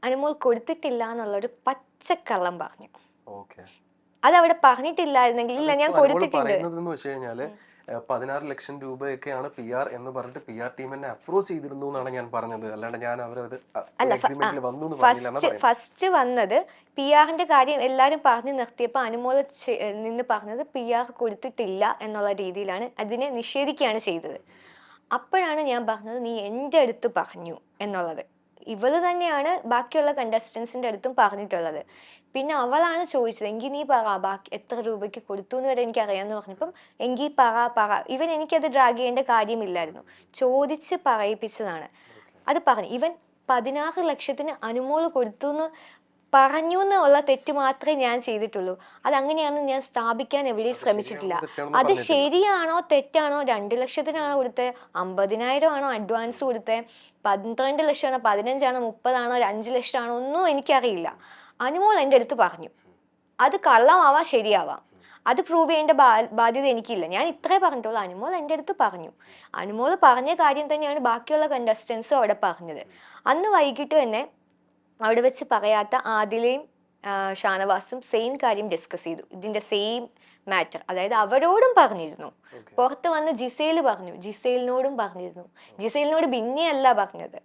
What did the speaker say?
അനുമോൾ കൊടുത്തിട്ടില്ല എന്നുള്ളൊരു പച്ചക്കള്ളം പറഞ്ഞു. ഓക്കെ. അതവിടെ പറഞ്ഞിട്ടില്ലായിരുന്നെങ്കിൽ ഇല്ല ഞാൻ കൊടുത്തിട്ടുണ്ട്. പറയുന്നതെന്ന് വെച്ച് കഴിഞ്ഞാല് 16 ലക്ഷം രൂപയൊക്കെയാണ് PR എന്ന് പറഞ്ഞിട്ട് PR ടീം എന്നെ അപ്രോച്ച് ചെയ്തിരുന്നു എന്നാണ് ഞാൻ പറഞ്ഞത്. അല്ലാണ്ട് ഞാൻ അവരത് അഗ്രിമെന്റിൽ വന്നു എന്ന് പറഞ്ഞില്ല. ഫസ്റ്റ് വന്നത് PR കാര്യം എല്ലാരും പറഞ്ഞു നിർത്തിയപ്പോൾ അനുമോൾ നിന്ന് പറഞ്ഞത് PR കൊടുത്തിട്ടില്ല എന്നുള്ള രീതിയിലാണ് അതിനെ നിഷേധിക്കുകയാണ് ചെയ്തത്. അപ്പോഴാണ് ഞാൻ പറഞ്ഞത് നീ എൻ്റെ അടുത്ത് പറഞ്ഞു എന്നുള്ളത്. ഇവള് തന്നെയാണ് ബാക്കിയുള്ള കണ്ടസ്റ്റൻസിന്റെ അടുത്തും പറഞ്ഞിട്ടുള്ളത്. പിന്നെ അവളാണ് ചോദിച്ചത് എങ്കിൽ നീ പറ ബാക്കി എത്ര രൂപയ്ക്ക് കൊടുത്തു എന്ന് വരെ എനിക്ക് അറിയാമെന്ന് പറഞ്ഞപ്പം എങ്കിൽ പറ. ഇവൻ എനിക്കത് ഡ്രാഗ് ചെയ്യേണ്ട കാര്യമില്ലായിരുന്നു, ചോദിച്ച് പറയിപ്പിച്ചതാണ്. അത് പറഞ്ഞു. ഇവൻ 16 ലക്ഷത്തിന് അനുമോള് കൊടുത്തു എന്ന് പറഞ്ഞു എന്നുള്ള തെറ്റ് മാത്രമേ ഞാൻ ചെയ്തിട്ടുള്ളൂ. അതങ്ങനെയാണെന്ന് ഞാൻ സ്ഥാപിക്കാൻ എവിടെയും ശ്രമിച്ചിട്ടില്ല. അത് ശരിയാണോ തെറ്റാണോ, 2 ലക്ഷത്തിനാണോ കൊടുത്തത്, 50,000 ആണോ അഡ്വാൻസ് കൊടുത്തത്, 12 ലക്ഷമാണോ 15 ആണോ 30 ആണോ 5 ലക്ഷമാണോ ഒന്നും എനിക്കറിയില്ല. അനുമോൾ എൻ്റെ അടുത്ത് പറഞ്ഞു. അത് കള്ളമാവാം ശരിയാവാം, അത് പ്രൂവ് ചെയ്യേണ്ട ബാധ്യത എനിക്കില്ല. ഞാൻ ഇത്രേ പറഞ്ഞിട്ടുള്ളൂ, അനുമോൾ എൻ്റെ അടുത്ത് പറഞ്ഞു. അനുമോൾ പറഞ്ഞ കാര്യം തന്നെയാണ് ബാക്കിയുള്ള കണ്ടസ്റ്റൻസും അവിടെ പറഞ്ഞത്. അന്ന് വൈകിട്ട് തന്നെ അവിടെ വെച്ച് പറയാത്ത ആദിലയും ഷാനവാസും സെയിം കാര്യം ഡിസ്കസ് ചെയ്തു, ഇതിന്റെ സെയിം മാറ്റർ. അതായത് അവരോടും പറഞ്ഞിരുന്നു, പുറത്ത് വന്ന് ജിസേൽ പറഞ്ഞു, ജിസേലിനോടും പറഞ്ഞിരുന്നു. ജിസേലിനോട് ബിന്നിയല്ല പറഞ്ഞത്,